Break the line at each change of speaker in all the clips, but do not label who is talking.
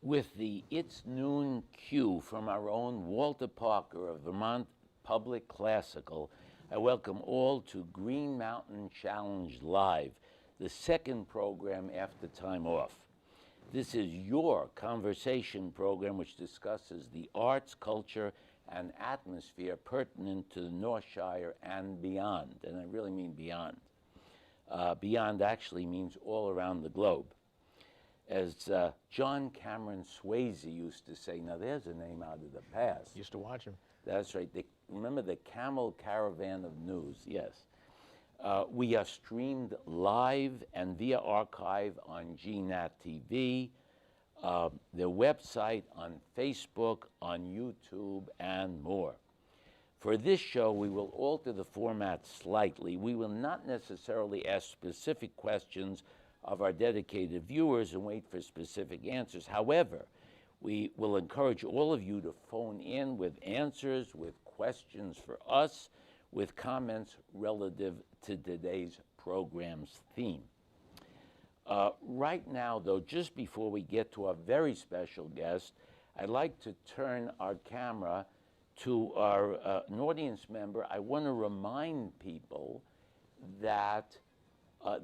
With the It's Noon cue from our own Walter Parker of Vermont Public Classical, I welcome all to Green Mountain Challenge Live, the second program after time off. This is your conversation program which discusses the arts, culture, and atmosphere pertinent to the North Shire and beyond, and I really mean beyond. Beyond actually means all around the globe. As John Cameron Swayze used to say, now there's a name out of the past.
Used to watch him.
That's right. Remember the Camel Caravan of News? Yes. We are streamed live and via archive on GNAT-TV, their website, on Facebook, on YouTube, and more. For this show, we will alter the format slightly. We will not necessarily ask specific questions of our dedicated viewers and wait for specific answers. However, we will encourage all of you to phone in with answers, with questions for us, with comments relative to today's program's theme. Right now, though, just before we get to our very special guest, I'd like to turn our camera to an audience member. I want to remind people that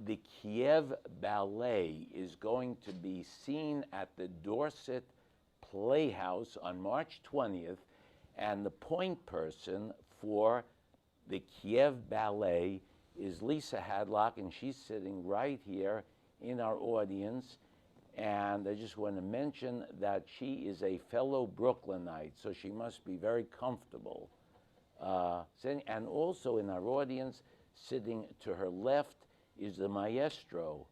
the Kiev Ballet is going to be seen at the Dorset Playhouse on March 20th, and the point person for the Kiev Ballet is Lisa Hadlock, and she's sitting right here in our audience. And I just want to mention that she is a fellow Brooklynite, so she must be very comfortable. And also in our audience, sitting to her left, is the maestro,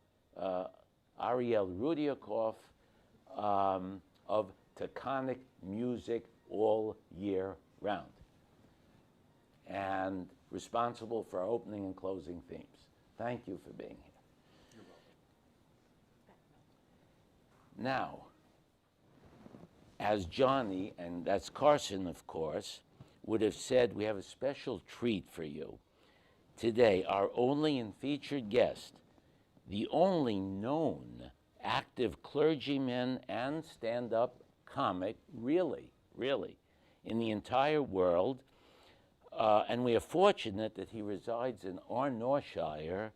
Ariel Rudiakov, of Taconic Music all year round, and responsible for our opening and closing themes. Thank you for being here.
You're welcome.
Now, as Johnny, and that's Carson, of course, would have said, we have a special treat for you. Today, our only and featured guest, the only known active clergyman and stand-up comic, really, in the entire world. And we are fortunate that he resides in our North Shire.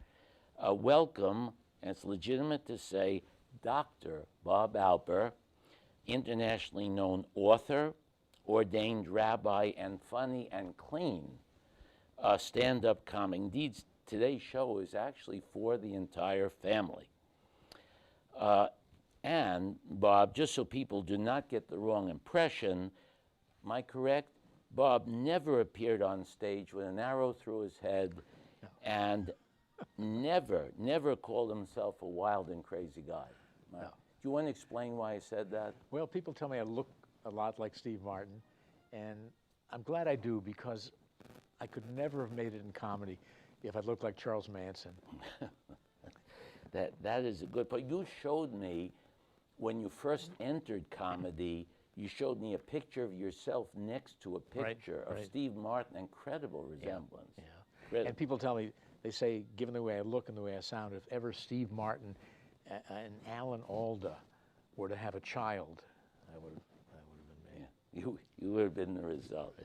Welcome, and it's legitimate to say, Dr. Bob Alper, internationally known author, ordained rabbi, and funny and clean stand-up comic. Indeed, today's show is actually for the entire family. And Bob, just so people do not get the wrong impression, am I correct? Bob never appeared on stage with an arrow through his head, no. And never called himself a wild and crazy guy. No. Do you want to explain why I said that?
Well, people tell me I look a lot like Steve Martin, and I'm glad I do, because I could never have made it in comedy if I looked like Charles Manson.
That is a good point. You showed me, when you first entered comedy, you showed me a picture of yourself next to a picture of Steve Martin. Incredible resemblance.
Yeah.
Incredible.
And people tell me, they say, given the way I look and the way I sound, if ever Steve Martin and Alan Alda were to have a child, I would have been me.
Yeah. You would have been the result.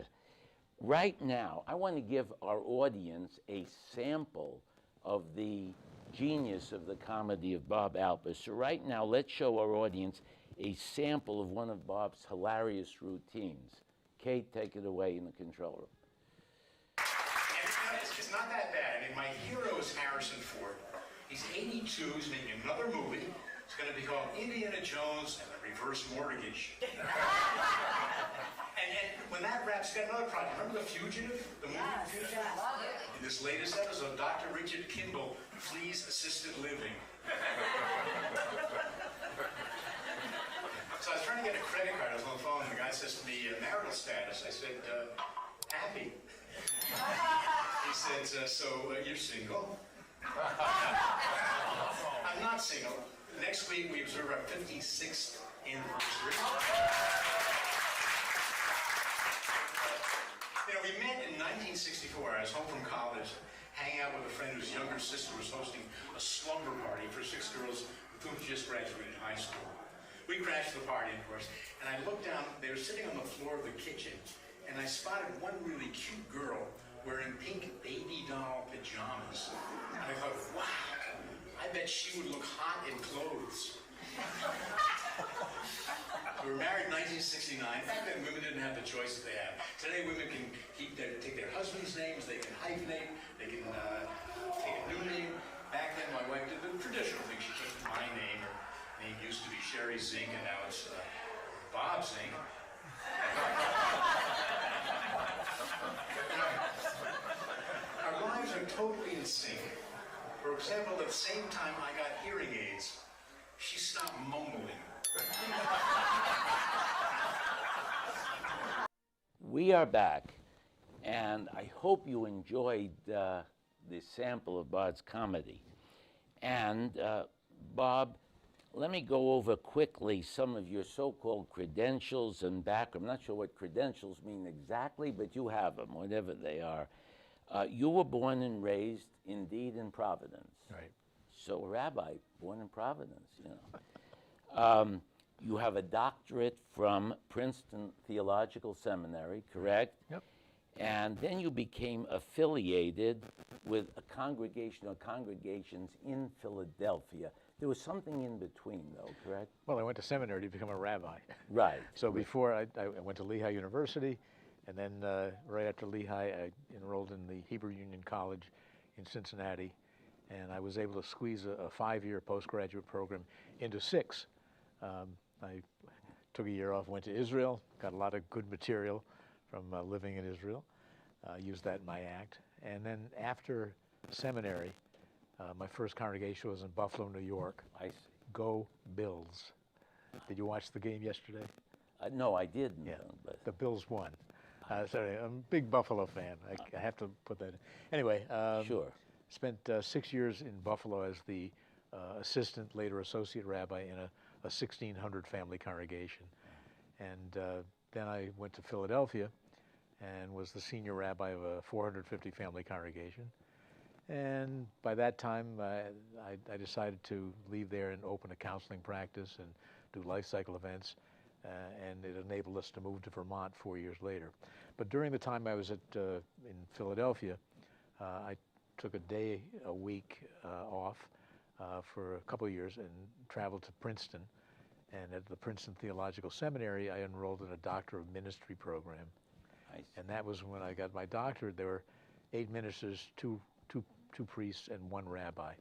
Right now, I want to give our audience a sample of the genius of the comedy of Bob Alper. So right now, let's show our audience a sample of one of Bob's hilarious routines. Kate, take it away in the control room.
And it's not that bad. I mean, my hero is Harrison Ford. He's 82, he's making another movie. It's going to be called Indiana Jones and the Reverse Mortgage. And when that wraps, he's got another project. Remember The Fugitive? The movie The Fugitive? In this latest episode, Dr. Richard Kimball flees assisted living. So I was trying to get a credit card. I was on the phone, and the guy says to me, marital status. I said, happy. He said, so you're single? I'm not single. Next week, we observe our 56th anniversary. You know, we met in 1964. I was home from college, hanging out with a friend whose younger sister was hosting a slumber party for 6 girls with whom she just graduated high school. We crashed the party, of course, and I looked down. They were sitting on the floor of the kitchen, and I spotted one really cute girl wearing pink baby doll pajamas. And I thought, wow, I bet she would look hot in clothes. We were married in 1969. Back then, women didn't have the choices they have. Today, women can take their husband's names, they can hyphenate, they can take a new name. Back then, my wife did the traditional thing. She took my name. Her name used to be Sherry Zink, and now it's Bob Zink. Our lives are totally in sync. For example, at the same time I got hearing aids, she stopped mumbling.
We are back, and I hope you enjoyed the sample of Bob's comedy. And Bob, let me go over quickly some of your so-called credentials and background. I'm not sure what credentials mean exactly, but you have them, whatever they are. You were born and raised, indeed, in Providence.
Right.
So a rabbi, born in Providence, you know. You have a doctorate from Princeton Theological Seminary, correct?
Yep.
And then you became affiliated with a congregation or congregations in Philadelphia. There was something in between, though, correct?
Well, I went to seminary to become a rabbi.
Right.
So before I went to Lehigh University, and then right after Lehigh, I enrolled in the Hebrew Union College in Cincinnati, and I was able to squeeze a 5-year postgraduate program into 6. I took a year off, went to Israel, got a lot of good material from living in Israel, used that in my act. And then after seminary, my first congregation was in Buffalo, New York.
I see.
Go Bills. Did you watch the game yesterday?
No, I didn't.
Yeah,
But
the Bills won. Sorry, I'm a big Buffalo fan. I have to put that in. Anyway,
sure.
spent 6 years in Buffalo as the assistant, later associate rabbi in a 1,600 family congregation. And then I went to Philadelphia and was the senior rabbi of a 450 family congregation. And by that time, I decided to leave there and open a counseling practice and do life cycle events. And it enabled us to move to Vermont 4 years later. But during the time I was in Philadelphia, I took a day a week off for a couple of years and traveled to Princeton. And at the Princeton Theological Seminary, I enrolled in a Doctor of Ministry program. And that was when I got my doctorate. There were 8 ministers, two priests, and 1 rabbi.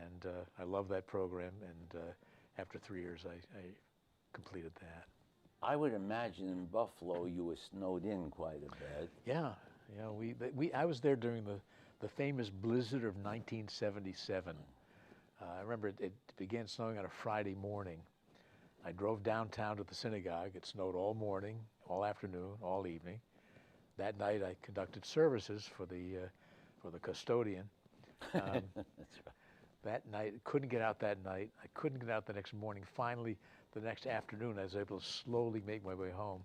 And I loved that program. And after 3 years, I completed that.
I would imagine in Buffalo you were snowed in quite a bit.
Yeah, I was there during the famous blizzard of 1977. I remember it began snowing on a Friday morning. I drove downtown to the synagogue. It snowed all morning, all afternoon, all evening. That night I conducted services for the custodian.
That's right.
That night, couldn't get out that night. I couldn't get out the next morning. Finally, the next afternoon, I was able to slowly make my way home.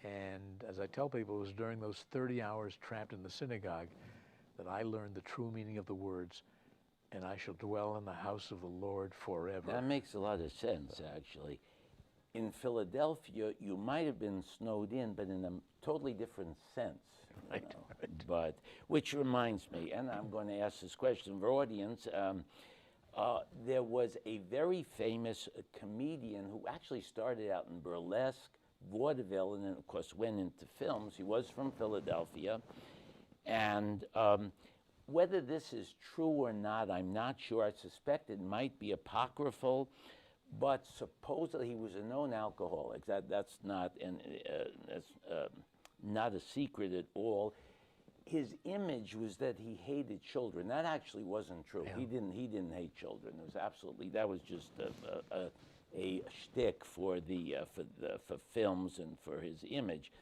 And as I tell people, it was during those 30 hours trapped in the synagogue that I learned the true meaning of the words, "And I shall dwell in the house of the Lord forever."
That makes a lot of sense, actually. In Philadelphia, you might have been snowed in, but in a totally different sense.
Right,
You know.
right.
But, which reminds me, and I'm going to ask this question of our audience, there was a very famous comedian who actually started out in burlesque, vaudeville, and then, of course, went into films. He was from Philadelphia. And whether this is true or not, I'm not sure. I suspect it might be apocryphal, but supposedly he was a known alcoholic. That's not not a secret at all. His image was that he hated children. That actually wasn't true.
Yeah.
He didn't hate children. It was absolutely, that was just a shtick for films and for his image.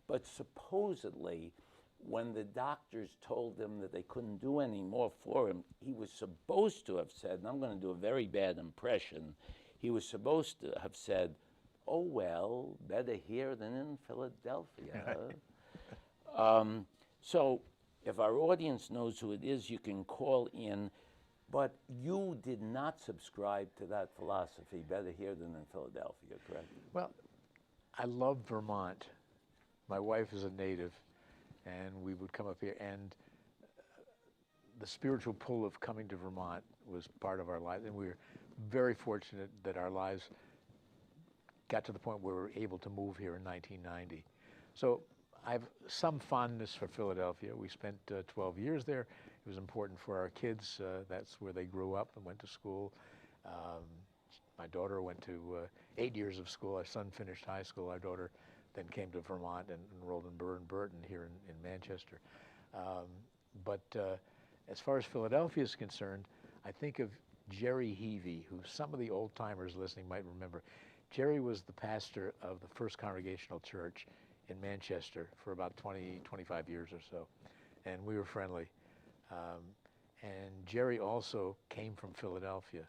But supposedly, when the doctors told him that they couldn't do any more for him, he was supposed to have said, and I'm going to do a very bad impression, he was supposed to have said, "Oh, well, better here than in Philadelphia." So if our audience knows who it is, you can call in But you did not subscribe to that philosophy, better here than in Philadelphia, correct?
Well, I love Vermont. My wife is a native, and we would come up here, and the spiritual pull of coming to Vermont was part of our lives, and we were very fortunate that our lives got to the point where we were able to move here in 1990. So I have some fondness for Philadelphia. We spent 12 years there. It was important for our kids. That's where they grew up and went to school. My daughter went to 8 years of school. Our son finished high school. Our daughter then came to Vermont and enrolled in Burton here in Manchester. But as far as Philadelphia is concerned, I think of Jerry Heavey, who some of the old timers listening might remember. Jerry was the pastor of the First Congregational Church in Manchester for about 20, 25 years or so, and we were friendly. And Jerry also came from Philadelphia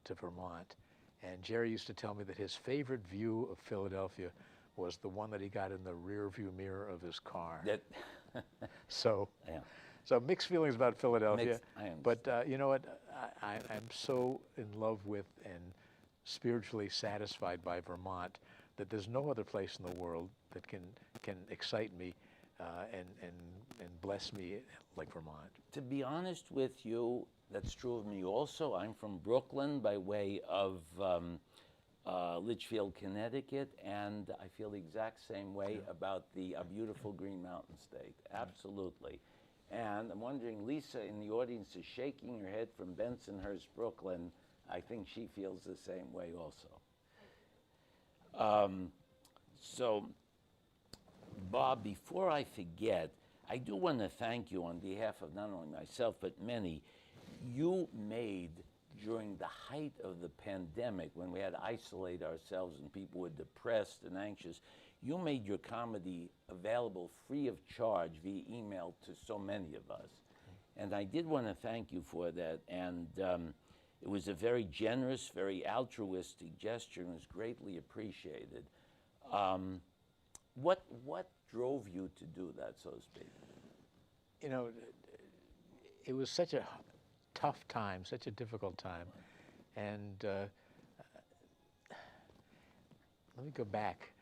to Vermont, and Jerry used to tell me that his favorite view of Philadelphia was the one that he got in the rear view mirror of his car. So,
yeah.
So mixed feelings about Philadelphia,
But
you know what, I'm so in love with and spiritually satisfied by Vermont that there's no other place in the world that can excite me and bless me like Vermont.
To be honest with you, that's true of me also. I'm from Brooklyn by way of Litchfield, Connecticut, and I feel the exact same way about a beautiful Green Mountain State. Absolutely. And I'm wondering, Lisa in the audience is shaking her head from Bensonhurst, Brooklyn. I think she feels the same way also. So, Bob, before I forget, I do want to thank you on behalf of not only myself, but many. You made, during the height of the pandemic, when we had to isolate ourselves and people were depressed and anxious, you made your comedy available free of charge via email to so many of us. And I did want to thank you for that. And it was a very generous, very altruistic gesture and was greatly appreciated. What drove you to do that, so to speak?
You know, it was such a tough time, such a difficult time. And let me go back.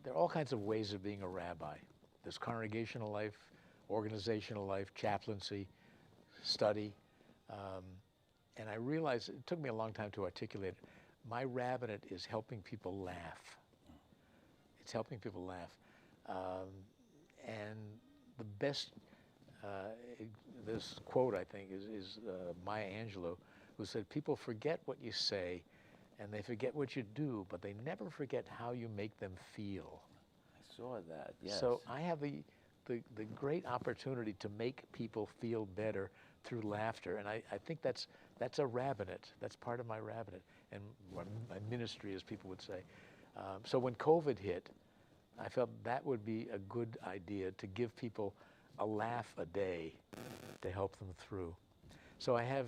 There are all kinds of ways of being a rabbi. There's congregational life, organizational life, chaplaincy, study. And I realized, it took me a long time to articulate it, my rabbinate is helping people laugh. It's helping people laugh. And the best, this quote I think is Maya Angelou, who said, people forget what you say and they forget what you do, but they never forget how you make them feel.
I saw that, yes.
So I have the great opportunity to make people feel better through laughter, and I think that's a rabbinate. That's part of my rabbinate, and my ministry, as people would say. So when COVID hit, I felt that would be a good idea to give people a laugh a day to help them through. So I have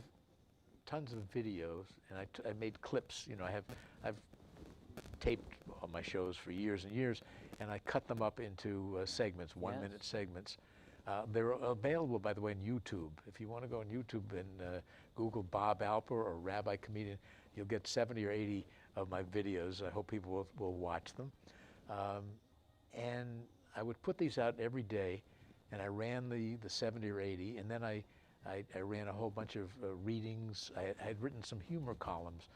tons of videos, and I made clips. You know, I've taped all my shows for years and years, and I cut them up into segments, 1 minute segments. They're available, by the way, on YouTube. If you want to go on YouTube and Google Bob Alper or Rabbi Comedian, you'll get 70 or 80 of my videos. I hope people will watch them. And I would put these out every day, and I ran the 70 or 80, and then I ran a whole bunch of readings. I had written some humor columns,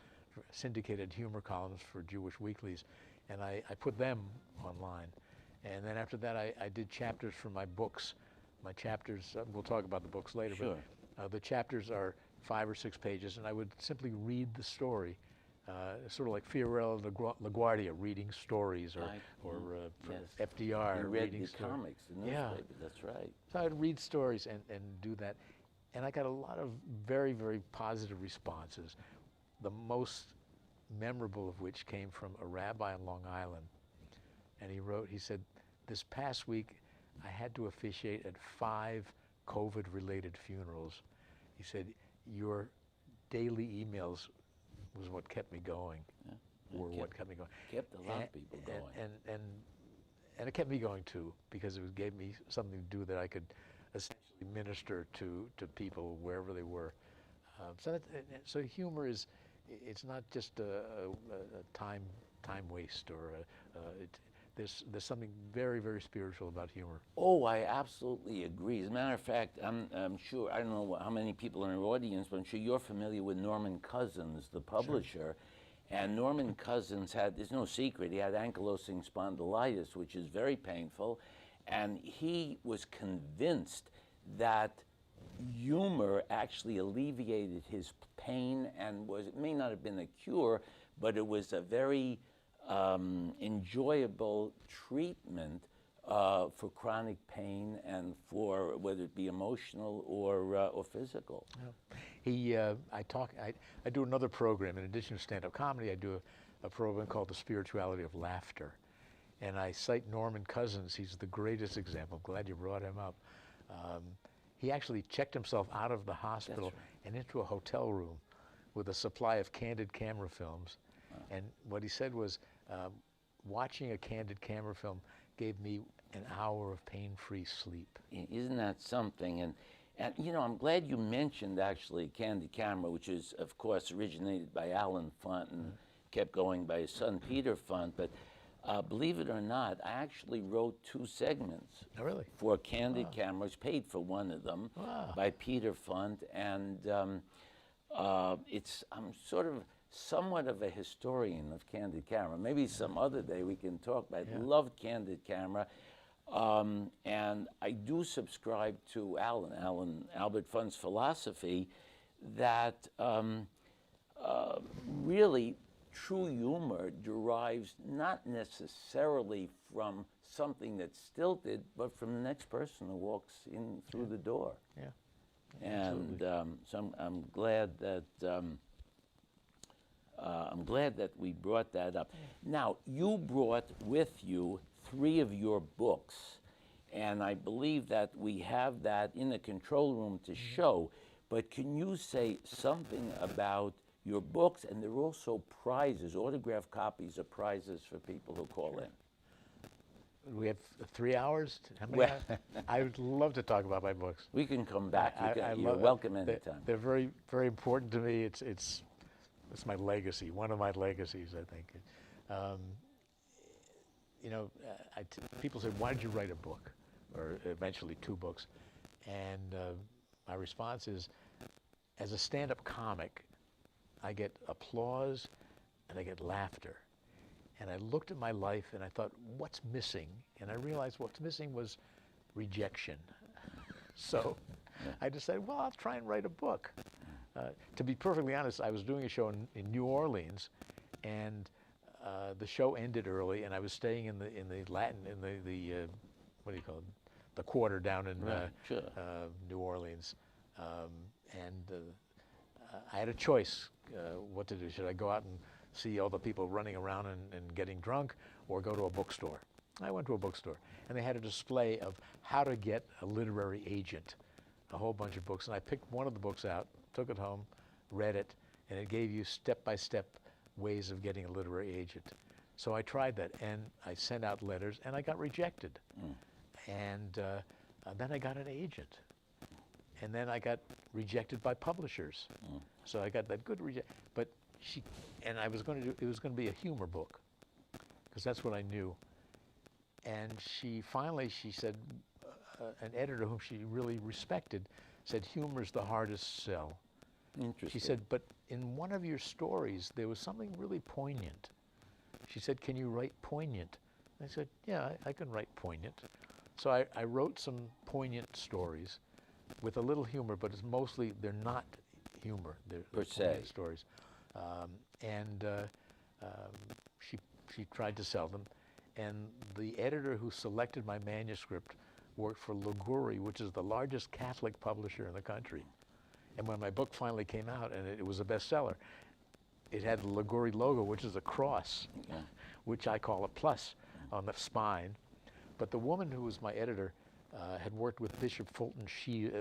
syndicated humor columns for Jewish weeklies, and I put them online. And then after that, I did chapters from my books. My chapters, we'll talk about the books later,
sure.
But the chapters are 5 or 6 pages, and I would simply read the story, sort of like Fiorello LaGuardia reading stories, or FDR
you read
reading
the comics, the newspaper, that's right.
So I'd read stories and do that. And I got a lot of very, very positive responses, the most memorable of which came from a rabbi on Long Island. And he said, this past week, I had to officiate at 5 COVID-related funerals. He said, your daily emails was what kept me going, what kept me going.
Kept a lot of people going.
And it kept me going too, because it gave me something to do that I could essentially minister to people wherever they were. So humor is, it's not just a time waste, or there's something very, very spiritual about humor.
Oh, I absolutely agree. As a matter of fact, I'm sure, I don't know how many people are in our audience, but I'm sure you're familiar with Norman Cousins, the publisher. Sure. And Norman Cousins had, there's no secret, he had ankylosing spondylitis, which is very painful. And he was convinced that humor actually alleviated his pain, and was, it may not have been a cure, but it was a very enjoyable treatment for chronic pain, and for whether it be emotional or physical.
Yeah. I do another program in addition to stand-up comedy. I do a program called The Spirituality of Laughter, and I cite Norman Cousins. He's the greatest example. I'm glad you brought him up. He actually checked himself out of the hospital and into a hotel room with a supply of candid camera films. And what he said was, watching a candid camera film gave me an hour of pain-free sleep.
Isn't that something? And you know, I'm glad you mentioned actually Candid Camera, which is, of course, originated by Alan Funt and kept going by his son Peter Funt. But believe it or not, I actually wrote 2 segments.
Oh, really?
For Candid Cameras, paid for one of them by Peter Funt, and I'm sort of somewhat of a historian of Candid Camera. Maybe some other day we can talk about it.
Yeah.
Love Candid Camera. And I do subscribe to Albert Funt's philosophy that really true humor derives not necessarily from something that's stilted, but from the next person who walks in through the door.
Yeah.
And so I'm glad that we brought that up. Now, you brought with you 3 of your books, and I believe that we have that in the control room to show, but can you say something about your books? And there are also prizes, autographed copies of prizes for people who call in.
We have 3 hours? How many hours? I would love to talk about my books.
We can come back. You're
love
welcome anytime.
They're very, very important to me. It's my legacy, one of my legacies, I think. You know, people say, why did you write a book? Or eventually 2 books. And my response is, as a stand-up comic, I get applause and I get laughter. And I looked at my life and I thought, what's missing? And I realized what's missing was rejection. So I decided, well, I'll try and write a book. To be perfectly honest, I was doing a show in New Orleans, and the show ended early, and I was staying in the what do you call it, the quarter down in New Orleans, and I had a choice what to do. Should I go out and see all the people running around and getting drunk, or go to a bookstore? I went to a bookstore, and they had a display of how to get a literary agent, a whole bunch of books, and I picked one of the books out, took it home, read it, and it gave you step-by-step ways of getting a literary agent. So I tried that, and I sent out letters, and I got rejected. And then I got an agent, and then I got rejected by publishers. So I got that good but I was going to do, it was going to be a humor book, because that's what I knew. And she said, an editor whom she really respected said, humor's the hardest sell.
Interesting.
She said, but in one of your stories, there was something really poignant. She said, can you write poignant? I said, yeah, I can write poignant. So I wrote some poignant stories with a little humor, but it's mostly, they're not humor. They're poignant stories. She tried to sell them. And the editor who selected my manuscript worked for Liguori, which is the largest Catholic publisher in the country. And when my book finally came out, and it was a bestseller, it had the Liguori logo, which is a cross, which I call a plus on the spine. But the woman who was my editor had worked with Bishop Fulton Sheen,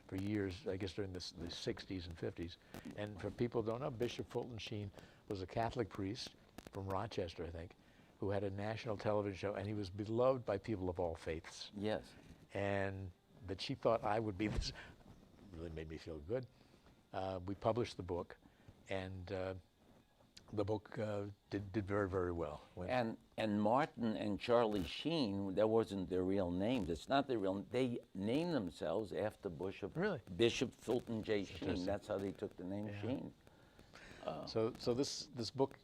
for years, I guess during the 60s and 50s. And for people who don't know, Bishop Fulton Sheen was a Catholic priest from Rochester, I think, who had a national television show, and he was beloved by people of all faiths.
Yes.
And that she thought I would be this really made me feel good. We published the book, and the book did very, very well.
And Martin and Charlie Sheen, that wasn't their real name. That's not their real. They named themselves after Bishop Fulton J. Sheen. That's how they took the name Sheen.
So this book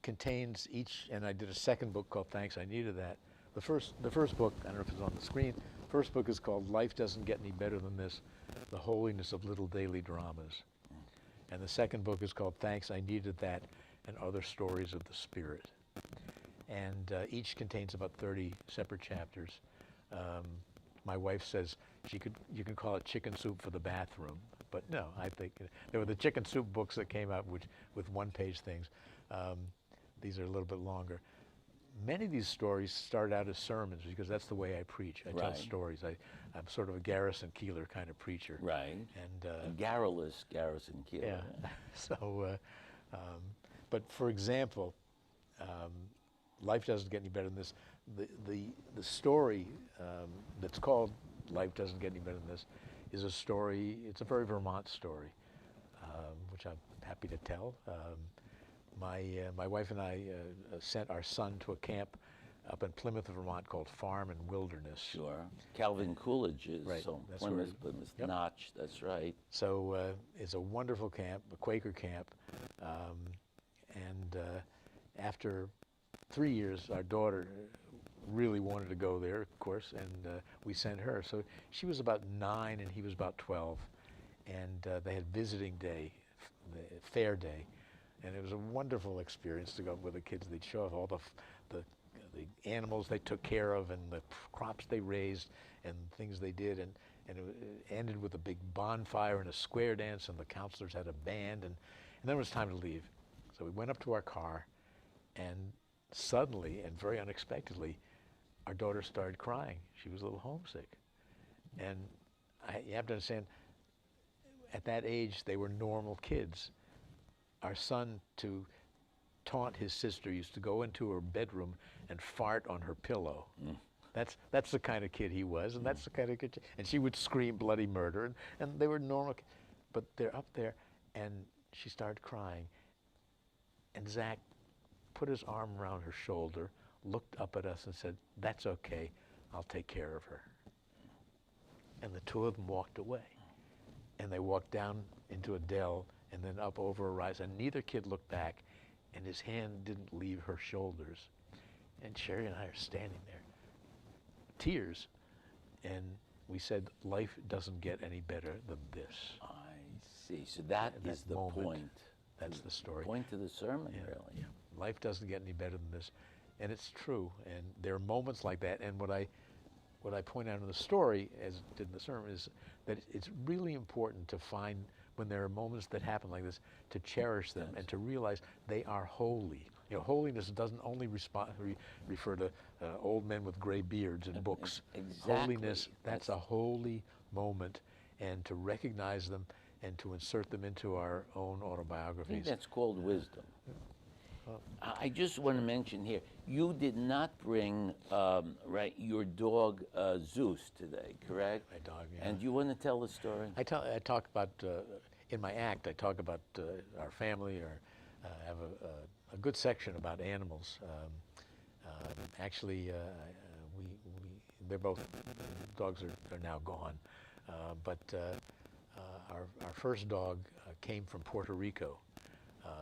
contains each, and I did a second book called Thanks, I Needed That. The first book, I don't know if it's on the screen. First book is called Life Doesn't Get Any Better Than This: The Holiness of Little Daily Dramas. And the second book is called Thanks, I Needed That, and Other Stories of the Spirit. And each contains about 30 separate chapters. My wife says you can call it chicken soup for the bathroom, but no, I think there were the chicken soup books that came out with one-page things. These are a little bit longer. Many of these stories start out as sermons because that's the way I preach. I tell stories. I'm sort of a Garrison Keillor kind of preacher.
Right.
And
a garrulous Garrison Keillor.
Yeah. So, but for example, Life Doesn't Get Any Better Than This. The story that's called Life Doesn't Get Any Better Than This is a story. It's a very Vermont story, which I'm happy to tell. My wife and I sent our son to a camp up in Plymouth, Vermont called Farm and Wilderness.
Sure. Calvin Coolidge's.
Right.
So
That's
Plymouth
yep.
Notch. That's right.
So it's a wonderful camp, a Quaker camp. And after 3 years, our daughter really wanted to go there, of course, and we sent her. So she was about 9 and he was about 12. And they had visiting day, the fair day. And it was a wonderful experience to go up with the kids. They'd show off all the animals they took care of and the crops they raised and things they did. And it ended with a big bonfire and a square dance, and the counselors had a band. And then it was time to leave. So we went up to our car, and suddenly and very unexpectedly, our daughter started crying. She was a little homesick. And you have to understand, at that age, they were normal kids. Our son, to taunt his sister, used to go into her bedroom and fart on her pillow. That's the kind of kid he was, and that's the kind of kid. And she would scream bloody murder, and they were normal. But they're up there, and she started crying. And Zach put his arm around her shoulder, looked up at us, and said, "That's okay. I'll take care of her." And the two of them walked away. And they walked down into a dell and then up over a rise, and neither kid looked back, and his hand didn't leave her shoulders. And Sherry and I are standing there, tears, and we said, life doesn't get any better than this.
I see. So that is the point.
That's the story.
Point to the sermon, really.
Yeah. Life doesn't get any better than this. And it's true, and there are moments like that, and what I point out in the story, as it did in the sermon, is that it's really important to find, when there are moments that happen like this, to cherish them and to realize they are holy. You know, holiness doesn't only refer to old men with gray beards and books.
Exactly.
Holiness, that's a holy moment, and to recognize them and to insert them into our own
I
autobiographies.
think that's called wisdom. I just want to mention here, you did not bring your dog Zeus today, correct?
My dog, yeah.
And you want to tell the story?
I talk about, in my act, I talk about our family, or have a good section about animals. Actually, they're both, dogs are now gone, but our first dog came from Puerto Rico.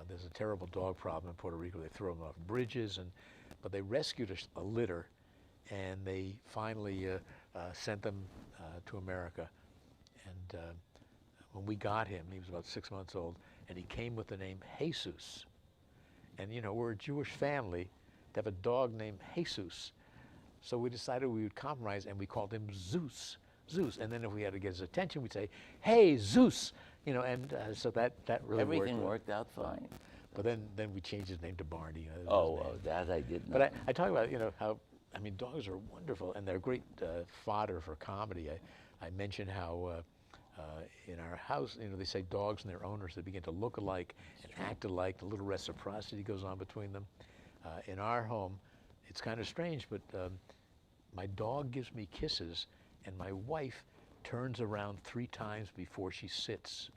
There's a terrible dog problem in Puerto Rico. They throw them off bridges, but they rescued a litter, and they finally sent them to America. And when we got him, he was about 6 months old, and he came with the name Jesus. And you know, we're a Jewish family to have a dog named Jesus. So we decided we would compromise, and we called him Zeus. Zeus. And then if we had to get his attention, we'd say, "Hey, Zeus!" You know, and so that really
Everything worked out fine.
But then we changed his name to Barney.
That I did not.
But I talk about, you know, how, I mean, dogs are wonderful, and they're great fodder for comedy. I mentioned how in our house, you know, they say dogs and their owners, they begin to look alike and act alike. A little reciprocity goes on between them. In our home, it's kind of strange, but my dog gives me kisses, and my wife turns around 3 times before she sits.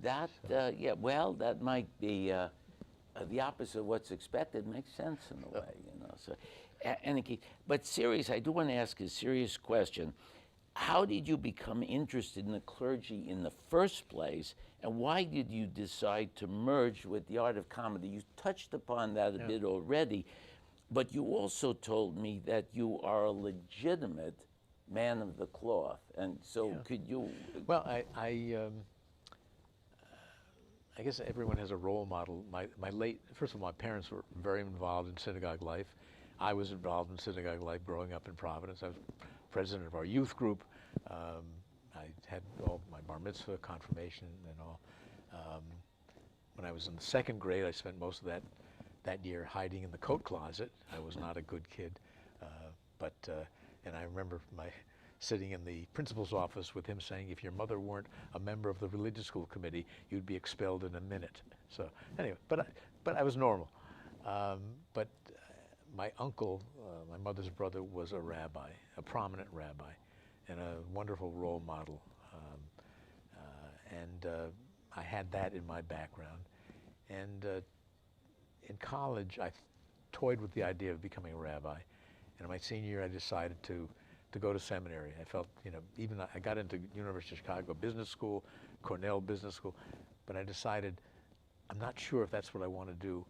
Yeah, well, that might be the opposite of what's expected. Makes sense in a way, you know. So, but serious, I do want to ask a serious question. How did you become interested in the clergy in the first place, and why did you decide to merge with the art of comedy? You touched upon that a bit already, but you also told me that you are a legitimate man of the cloth, and so could you?
Well, I guess everyone has a role model. First of all, my parents were very involved in synagogue life. I was involved in synagogue life growing up in Providence. I was president of our youth group. I had all my bar mitzvah, confirmation, and all. When I was in the 2nd grade, I spent most of that year hiding in the coat closet. I was not a good kid, and I remember sitting in the principal's office with him saying, if your mother weren't a member of the religious school committee, you'd be expelled in a minute. So anyway, but I was normal. But my uncle, my mother's brother, was a rabbi, a prominent rabbi, and a wonderful role model. I had that in my background. And in college, I toyed with the idea of becoming a rabbi. And in my senior year, I decided to go to seminary. I felt, even I got into University of Chicago Business School, Cornell Business School, but I decided I'm not sure if that's what I want to do.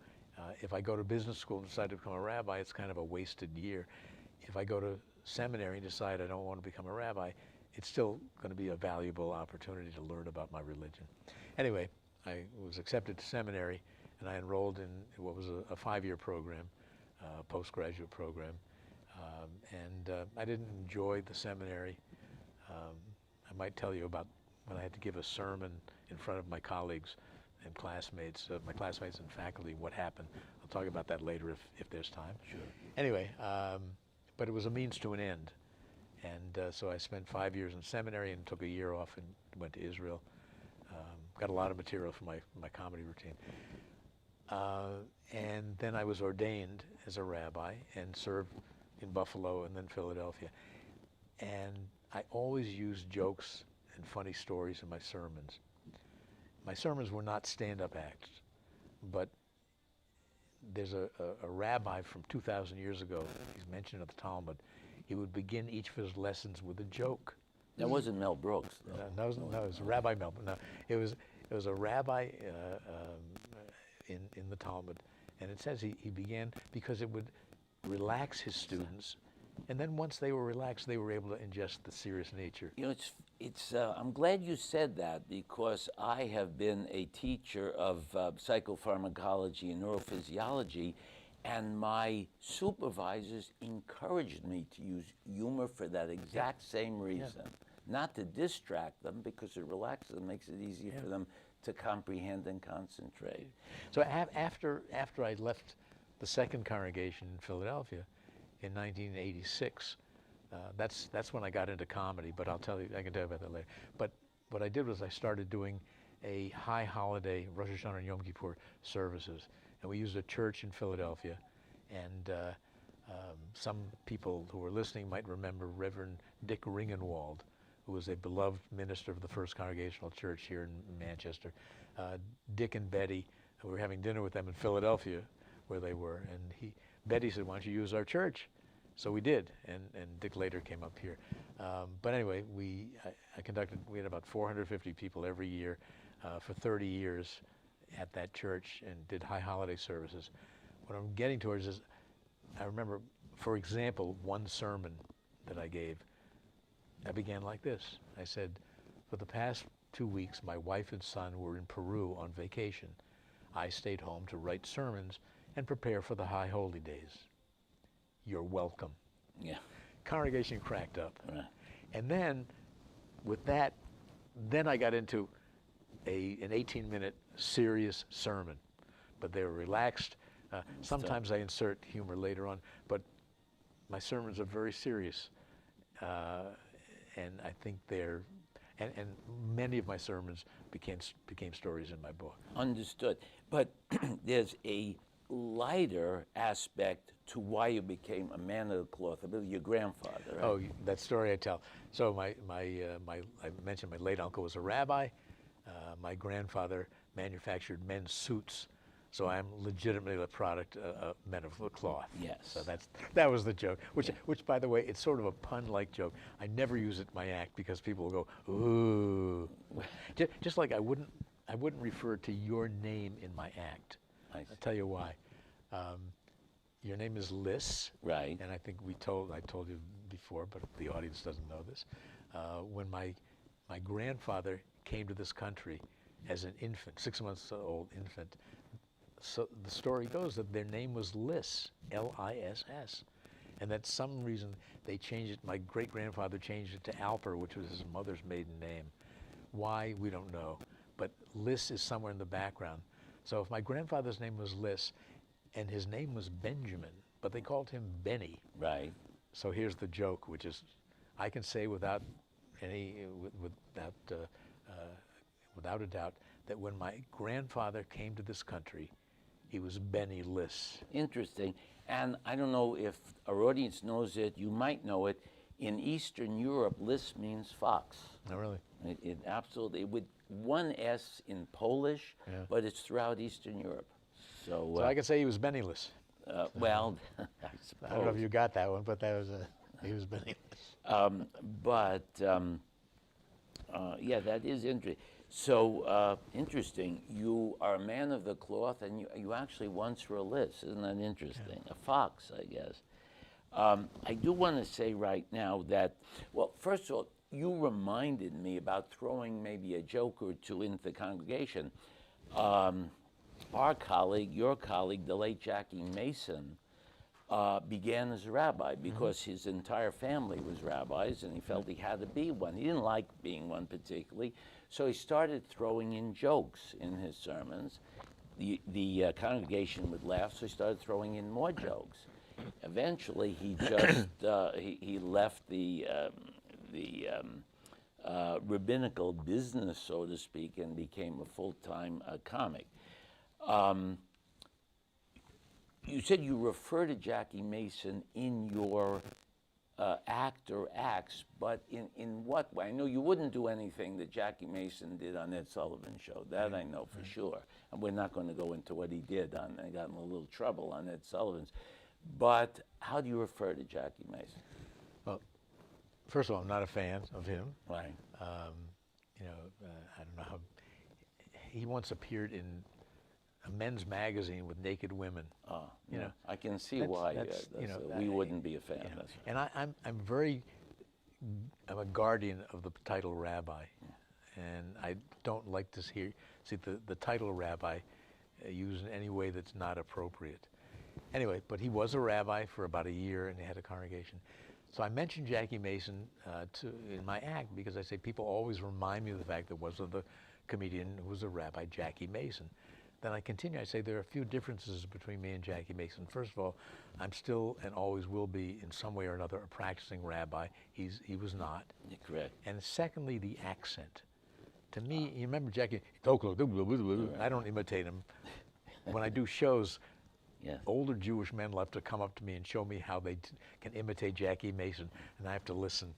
If I go to business school and decide to become a rabbi, it's kind of a wasted year. If I go to seminary and decide I don't want to become a rabbi, it's still going to be a valuable opportunity to learn about my religion. Anyway, I was accepted to seminary, and I enrolled in what was a 5-year program, postgraduate program. I didn't enjoy the seminary. I might tell you about when I had to give a sermon in front of my colleagues and classmates, my classmates and faculty, what happened. I'll talk about that later if there's time.
Sure.
Anyway, but it was a means to an end. And so I spent 5 years in seminary and took a year off and went to Israel. Got a lot of material for my comedy routine. And then I was ordained as a rabbi and served in Buffalo and then Philadelphia. And I always used jokes and funny stories in my sermons. My sermons were not stand-up acts, but there's a rabbi from 2,000 years ago, he's mentioned in the Talmud, he would begin each of his lessons with a joke.
That wasn't Mel Brooks, though.
No, it was Rabbi Mel. No, it was a rabbi in the Talmud, and it says he began because it would relax his students, and then once they were relaxed, they were able to ingest the serious nature.
I'm glad you said that, because I have been a teacher of psychopharmacology and neurophysiology, and my supervisors encouraged me to use humor for that exact same reason. Not to distract them, because it relaxes them, makes it easier for them to comprehend and concentrate.
So after I left the 2nd congregation in Philadelphia in 1986, that's when I got into comedy, but I can tell you about that later. But what I did was I started doing a high holiday Rosh Hashanah and Yom Kippur services. And we used a church in Philadelphia, and some people who were listening might remember Reverend Dick Ringenwald, who was a beloved minister of the First Congregational Church here in Manchester. Dick and Betty, who were having dinner with them in Philadelphia, where they were, and Betty said, "Why don't you use our church?" So we did, and Dick later came up here. But anyway, we had about 450 people every year for 30 years at that church, and did high holiday services. What I'm getting towards is, I remember, for example, one sermon that I gave, I began like this. I said, for the past 2 weeks, my wife and son were in Peru on vacation. I stayed home to write sermons and prepare for the high holy days. You're welcome.
Yeah.
Congregation cracked up.
Right.
And then, with that, then I got into an 18-minute serious sermon, but they were relaxed. Sometimes I insert humor later on, but my sermons are very serious, and I think and many of my sermons became stories in my book.
Understood. But there's a lighter aspect to why you became a man of the cloth. I believe your grandfather. Right?
Oh, that story I tell. So I mentioned my late uncle was a rabbi. My grandfather manufactured men's suits. So I'm legitimately the product of men of the cloth.
Yes.
So that was the joke, which by the way, it's sort of a pun-like joke. I never use it in my act because people will go, ooh. Just like I wouldn't refer to your name in my act. I'll tell you why. Your name is Liz.
Right.
And I think I told you before, but the audience doesn't know this. When my grandfather came to this country as an infant, 6 months old infant, so the story goes that their name was Liss, L-I-S-S. And that some reason they changed it, my great-grandfather changed it to Alper, which was his mother's maiden name. Why, we don't know. But Liss is somewhere in the background. So if my grandfather's name was Liss, and his name was Benjamin, but they called him Benny.
Right.
So here's the joke, which is, I can say without a doubt that when my grandfather came to this country, he was Benny Liss.
Interesting. And I don't know if our audience knows it, you might know it. In Eastern Europe, Liss means fox.
Oh, really?
It absolutely, with one S in Polish, but it's throughout Eastern Europe. So
I can say he was Benny Liss.
Well, I suppose.
I don't know if you got that one, but that was he was Benny Liss.
Yeah, that is interesting. So interesting. You are a man of the cloth, and you actually once were a Liss. Isn't that interesting? Yeah. A fox, I guess. I do want to say right now that, well, first of all, you reminded me about throwing maybe a joke or two into the congregation. Our colleague, your colleague, the late Jackie Mason, began as a rabbi because his entire family was rabbis, and he felt he had to be one. He didn't like being one particularly, so he started throwing in jokes in his sermons. The congregation would laugh, so he started throwing in more jokes. Eventually, he just he left the rabbinical business, so to speak, and became a full-time comic. You said you refer to Jackie Mason in your act or acts, but in what way? I know you wouldn't do anything that Jackie Mason did on Ed Sullivan Show. That I know for sure. And we're not going to go into what he did on, I got in a little trouble on Ed Sullivan's. But how do you refer to Jackie Mason?
Well, first of all, I'm not a fan of him.
Right.
I don't know how. He once appeared in a men's magazine with naked women.
You know, I can see why we wouldn't be a fan of this.
And I'm a guardian of the title rabbi, and I don't like to see the title rabbi used in any way that's not appropriate. Anyway, but he was a rabbi for about a year, and he had a congregation. So I mentioned Jackie Mason in my act because I say people always remind me of the fact that was the comedian who was a rabbi, Jackie Mason. Then I continue, I say there are a few differences between me and Jackie Mason. First of all, I'm still and always will be in some way or another a practicing rabbi. He was not.
You're correct.
And secondly, the accent. To me, you remember Jackie, I don't imitate him. When I do shows, older Jewish men love to come up to me and show me how they can imitate Jackie Mason, and I have to listen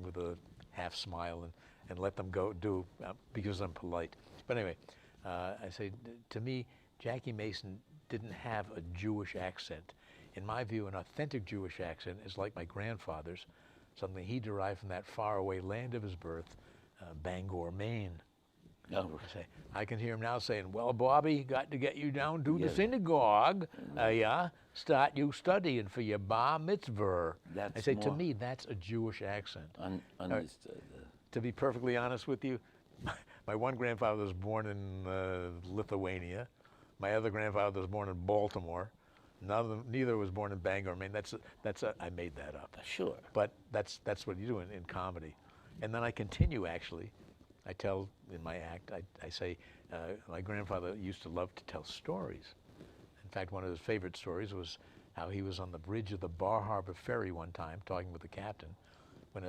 with a half smile and let them go do because I'm polite. But anyway, I say, to me, Jackie Mason didn't have a Jewish accent. In my view, an authentic Jewish accent is like my grandfather's, something he derived from that faraway land of his birth, Bangor, Maine. I can hear him now saying, well, Bobby, got to get you down to the synagogue, start you studying for your bar mitzvah. I say, to me, that's a Jewish accent.
Understood.
To be perfectly honest with you, my one grandfather was born in Lithuania. My other grandfather was born in Baltimore. Neither was born in Bangor. I mean, I made that up.
Sure.
But that's what you do in comedy. And then I continue, actually. I tell in my act, I say, my grandfather used to love to tell stories. In fact, one of his favorite stories was how he was on the bridge of the Bar Harbor ferry one time talking with the captain when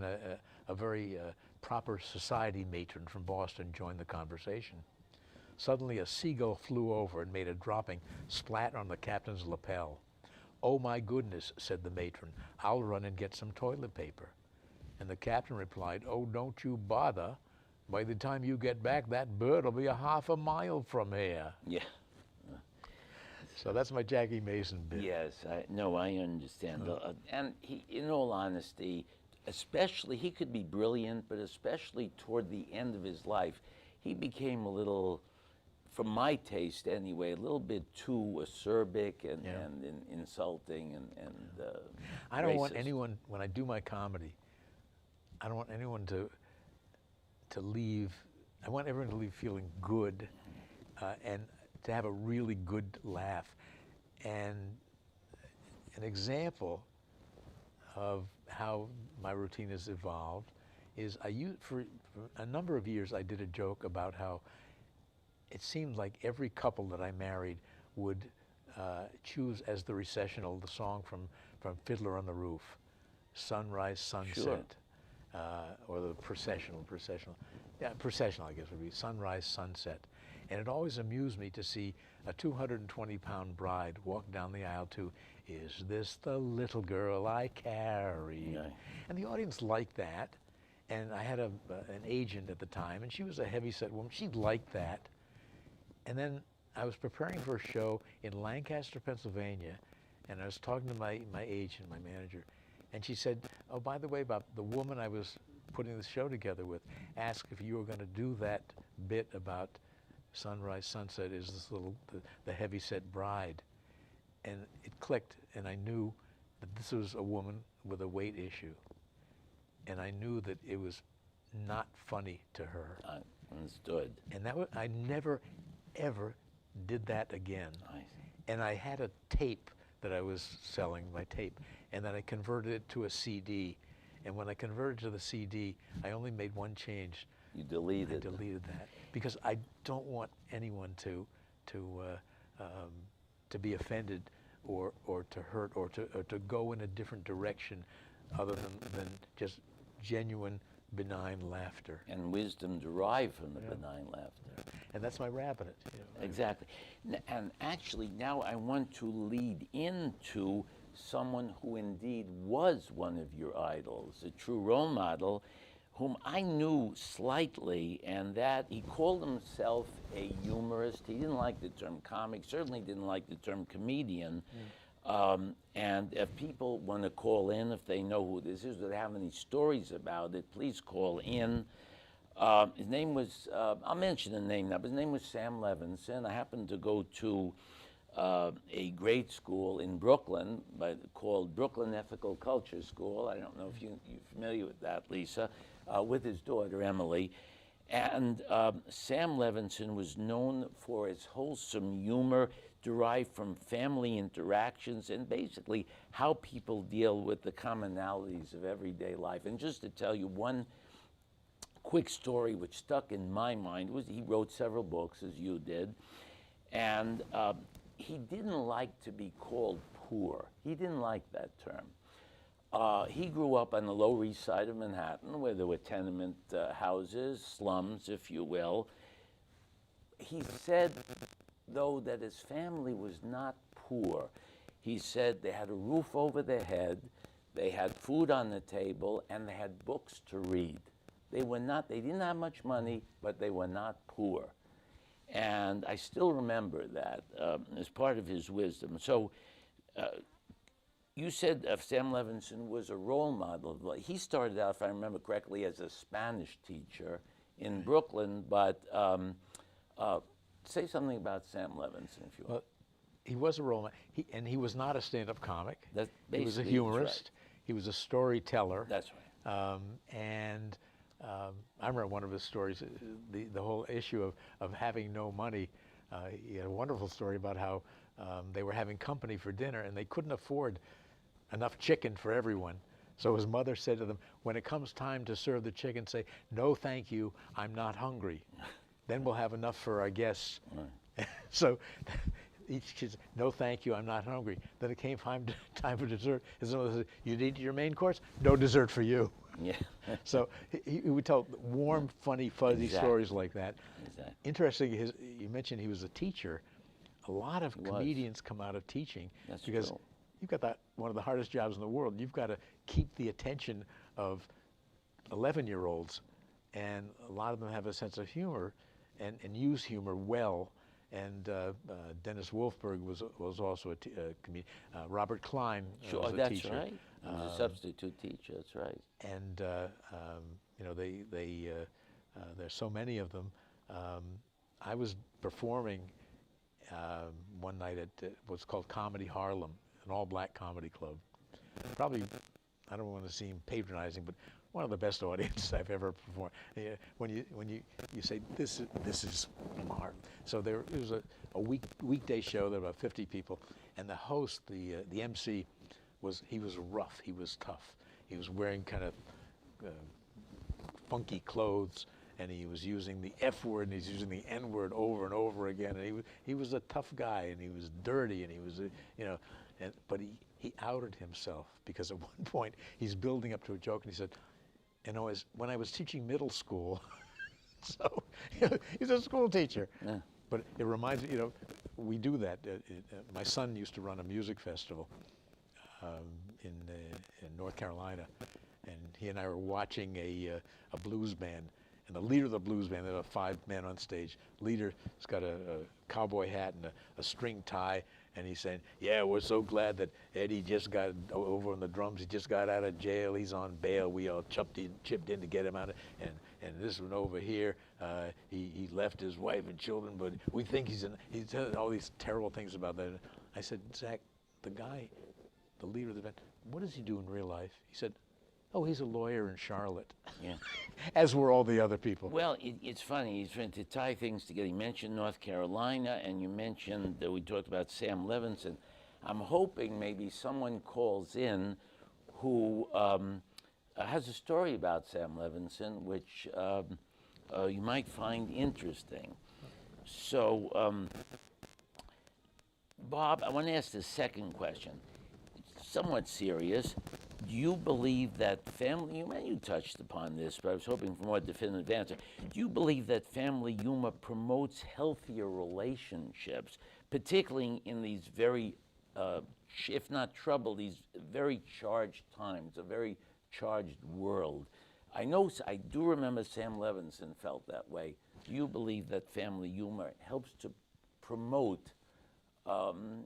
a very proper society matron from Boston joined the conversation. Suddenly a seagull flew over and made a dropping splat on the captain's lapel. "Oh my goodness," said the matron, "I'll run and get some toilet paper." And the captain replied, "Oh, don't you bother. By the time you get back, that bird will be a half a mile from here."
Yeah.
So that's my Jackie Mason bit.
Yes, I understand. And he, in all honesty, especially, he could be brilliant, but especially toward the end of his life, he became a little, from my taste anyway, a little bit too acerbic and, insulting and
I don't want
racist.
anyone, when I do my comedy, I don't want anyone to leave, I want everyone to leave feeling good and to have a really good laugh. And an example of how my routine has evolved is for a number of years I did a joke about how it seemed like every couple that I married would choose as the recessional the song from Fiddler on the Roof, Sunrise, Sunset, or the processional, I guess would be Sunrise, Sunset. And it always amused me to see a 220-pound bride walk down the aisle to "Is This the Little Girl I Carry?"
Yeah.
And the audience liked that. And I had an agent at the time, and she was a heavy-set woman. She liked that. And then I was preparing for a show in Lancaster, Pennsylvania, and I was talking to my agent, my manager, and she said, "Oh, by the way, Bob, the woman I was putting the show together with asked if you were going to do that bit about Sunrise, Sunset is this little, the heavy-set bride." And it clicked, and I knew that this was a woman with a weight issue. And I knew that it was not funny to her.
I understood.
And that I never, ever did that again.
I see.
And I had a tape that I was selling, my tape, and then I converted it to a CD. And when I converted to the CD, I only made one change.
You deleted.
I deleted that because I don't want anyone to be offended or to hurt or to go in a different direction other than just genuine benign laughter.
And wisdom derived from the benign laughter.
And that's my rap in it. You know.
Exactly. And actually, now I want to lead into someone who indeed was one of your idols, a true role model, whom I knew slightly, and that he called himself a humorist. He didn't like the term comic, certainly didn't like the term comedian. And if people want to call in, if they know who this is, or they have any stories about it, please call in. His name was, I'll mention the name now, but his name was Sam Levinson. I happened to go to a grade school in Brooklyn called Brooklyn Ethical Culture School. I don't know if you're familiar with that, Lisa, with his daughter, Emily. And Sam Levinson was known for his wholesome humor derived from family interactions and basically how people deal with the commonalities of everyday life. And just to tell you one quick story which stuck in my mind was he wrote several books, as you did, and he didn't like to be called poor. He didn't like that term. He grew up on the Lower East Side of Manhattan where there were tenement houses, slums, if you will. He said, though, that his family was not poor. He said they had a roof over their head, they had food on the table, and they had books to read. They didn't have much money, but they were not poor. And I still remember that as part of his wisdom. So you said Sam Levinson was a role model. He started out, if I remember correctly, as a Spanish teacher in Brooklyn, but say something about Sam Levinson, if you will.
Well, he was a role model, and he was not a stand-up comic. He was a
Right.
humorist. He was a storyteller.
That's right.
And I remember one of his stories, the whole issue of having no money. He had a wonderful story about how they were having company for dinner, and they couldn't afford enough chicken for everyone. So his mother said to them, when it comes time to serve the chicken, say, "No, thank you, I'm not hungry." Then we'll have enough for our guests. Right. So each kid said, "No, thank you, I'm not hungry." Then it came time for dessert. His mother said, "You need your main course? No dessert for you."
Yeah.
So he would tell warm, funny, fuzzy
Exactly.
stories like that.
Exactly.
Interesting, you mentioned he was a teacher. A lot of
He was.
comedians come out of teaching
That's
because
true.
you've got one of the hardest jobs in the world. You've got to keep the attention of 11-year-olds, and a lot of them have a sense of humor and use humor well. And Dennis Wolfberg was also a comedian. Robert Klein
Sure,
was a
that's
teacher.
right. He was a substitute teacher. That's right.
And you know, there's so many of them. I was performing one night at what's called Comedy Harlem, an all-black comedy club. Probably, I don't want to seem patronizing, but one of the best audiences I've ever performed. When you say this is Harlem. So it was a weekday show. There were about 50 people, and the host, the MC, was rough. He was tough. He was wearing kind of funky clothes, and he was using the F word and he's using the N word over and over again. And he was a tough guy, and he was dirty, and he was but he outed himself because at one point he's building up to a joke, and he said, you know, when I was teaching middle school, so he's a school teacher.
Yeah.
But it reminds me, you know, we do that. My son used to run a music festival in North Carolina, and he and I were watching a blues band. And the leader of the blues band, there were 5 men on stage. Leader's got a cowboy hat and a string tie, and he's saying, "Yeah, we're so glad that Eddie just got over on the drums. He just got out of jail. He's on bail. We all chipped in to get him out. And this one over here, he left his wife and children, but we think he's telling all these terrible things about that." I said, "Zach, the leader of the band, what does he do in real life?" He said, "Oh, he's a lawyer in Charlotte."
Yeah.
As were all the other people.
Well, it's funny. He's trying to tie things together. You mentioned North Carolina, and you mentioned that we talked about Sam Levinson. I'm hoping maybe someone calls in who has a story about Sam Levinson, which you might find interesting. So, Bob, I want to ask the second question. Somewhat serious. Do you believe that family humor, and you touched upon this, but I was hoping for a more definitive answer. Do you believe that family humor promotes healthier relationships, particularly in these very, if not troubled, these very charged times, a very charged world? I do remember Sam Levinson felt that way. Do you believe that family humor helps to promote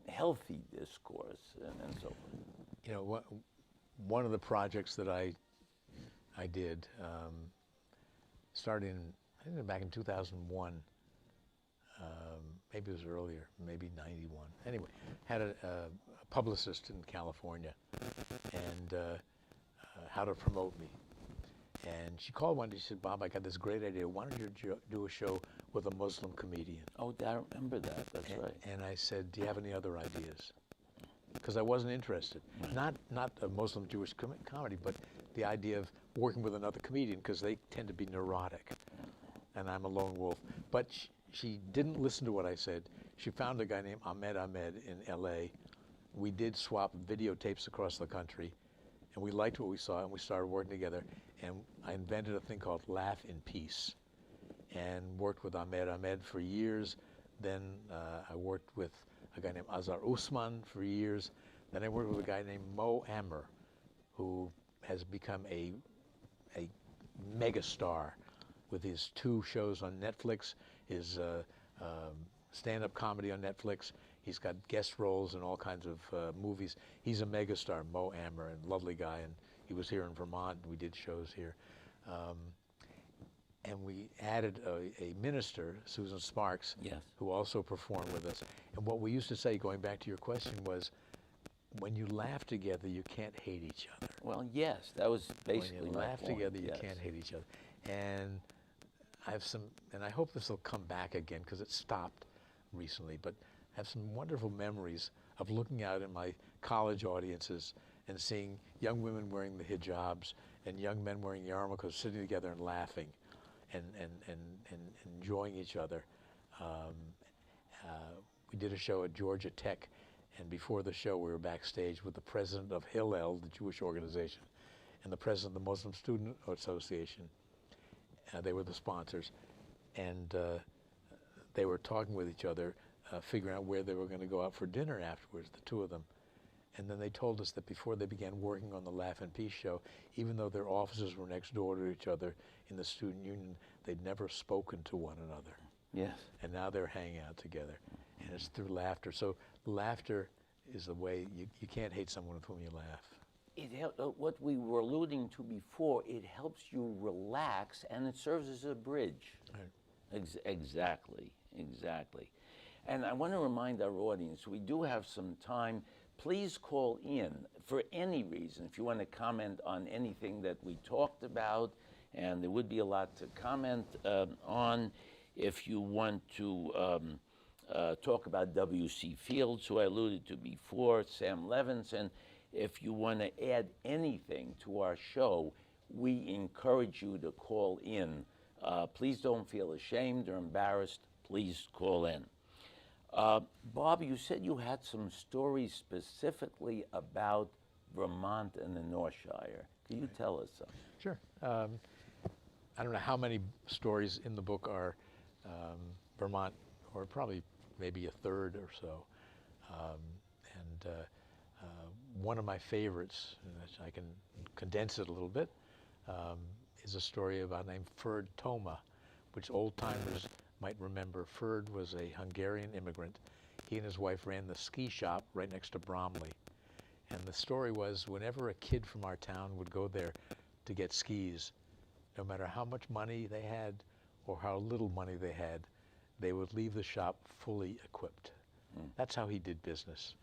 healthy discourse and so forth?
You know, one of the projects that I did started I think back in 2001. Maybe it was earlier, maybe 91. Anyway, had a publicist in California, and how to promote me. And she called one day. She said, "Bob, I got this great idea. Why don't you do a show with a Muslim comedian?"
Oh, I remember that. That's right.
And I said, "Do you have any other ideas?" Because I wasn't interested. Not a Muslim Jewish comedy, but the idea of working with another comedian, because they tend to be neurotic, and I'm a lone wolf. But she didn't listen to what I said. She found a guy named Ahmed in L.A. We did swap videotapes across the country, and we liked what we saw, and we started working together. And I invented a thing called Laugh in Peace, and worked with Ahmed for years. Then I worked with a guy named Azar Usman for years. Then I worked with a guy named Mo Amer, who has become a megastar with his 2 shows on Netflix, his stand-up comedy on Netflix. He's got guest roles in all kinds of movies. He's a megastar, Mo Amer, and lovely guy. And he was here in Vermont. We did shows here. And we added a minister, Susan Sparks,
Yes.
who also performed with us. And what we used to say, going back to your question, was, when you laugh together, you can't hate each other.
Well, yes, that was basically
When you
my
laugh
point,
together, you
yes.
can't hate each other. And I hope this will come back again, because it stopped recently, but I have some wonderful memories of looking out at my college audiences and seeing young women wearing the hijabs and young men wearing yarmulkes, sitting together and laughing and enjoying each other. We did a show at Georgia Tech, and before the show we were backstage with the president of Hillel, the Jewish organization. and the president of the Muslim Student Association. They were the sponsors, and they were talking with each other, figuring out where they were going to go out for dinner afterwards, the two of them. And then they told us that before they began working on the Laugh and Peace show, even though their offices were next door to each other in the student union, they'd never spoken to one another.
Yes.
And now they're hanging out together, and it's through laughter. So laughter is the way, you can't hate someone with whom you laugh.
What we were alluding to before, it helps you relax, and it serves as a bridge.
Right.
Exactly, exactly. And I want to remind our audience, we do have some time. Please call in for any reason if you want to comment on anything that we talked about, and there would be a lot to comment on. If you want to talk about W.C. Fields, who I alluded to before, Sam Levinson, if you want to add anything to our show, we encourage you to call in. Please don't feel ashamed or embarrassed. Please call in. Bob, you said you had some stories specifically about Vermont and the North Shire. Can you tell us some?
Sure. I don't know how many stories in the book are Vermont, or probably maybe a third or so. One of my favorites, and I can condense it a little bit, is a story about named Ferd Toma, which old-timers might remember. Ferd was a Hungarian immigrant. He and his wife ran the ski shop right next to Bromley. And the story was, whenever a kid from our town would go there to get skis, no matter how much money they had or how little money they had, they would leave the shop fully equipped. That's how he did business.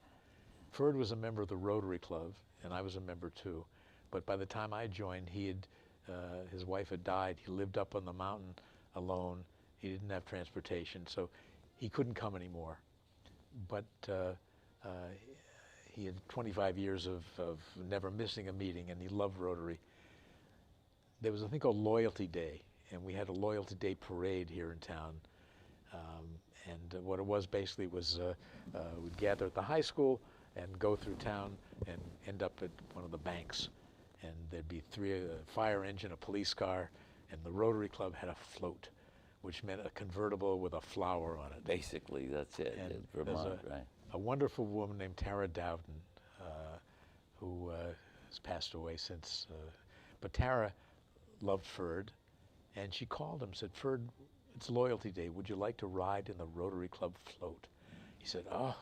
Ferd was a member of the Rotary Club, and I was a member too. But by the time I joined, his wife had died. He lived up on the mountain alone. He didn't have transportation, so he couldn't come anymore. But he had 25 years of never missing a meeting, and he loved Rotary. There was a thing called Loyalty Day, and we had a Loyalty Day parade here in town. And what it was basically was we'd gather at the high school and go through town and end up at one of the banks. And there'd be a fire engine, a police car, and the Rotary Club had a float, which meant a convertible with a flower on it.
Basically, that's it.
And
It's Vermont, right?
A wonderful woman named Tara Dowden, who has passed away since. But Tara loved Ferd, and she called him, said, "Ferd, it's Loyalty Day. Would you like to ride in the Rotary Club float?" He said, "Oh,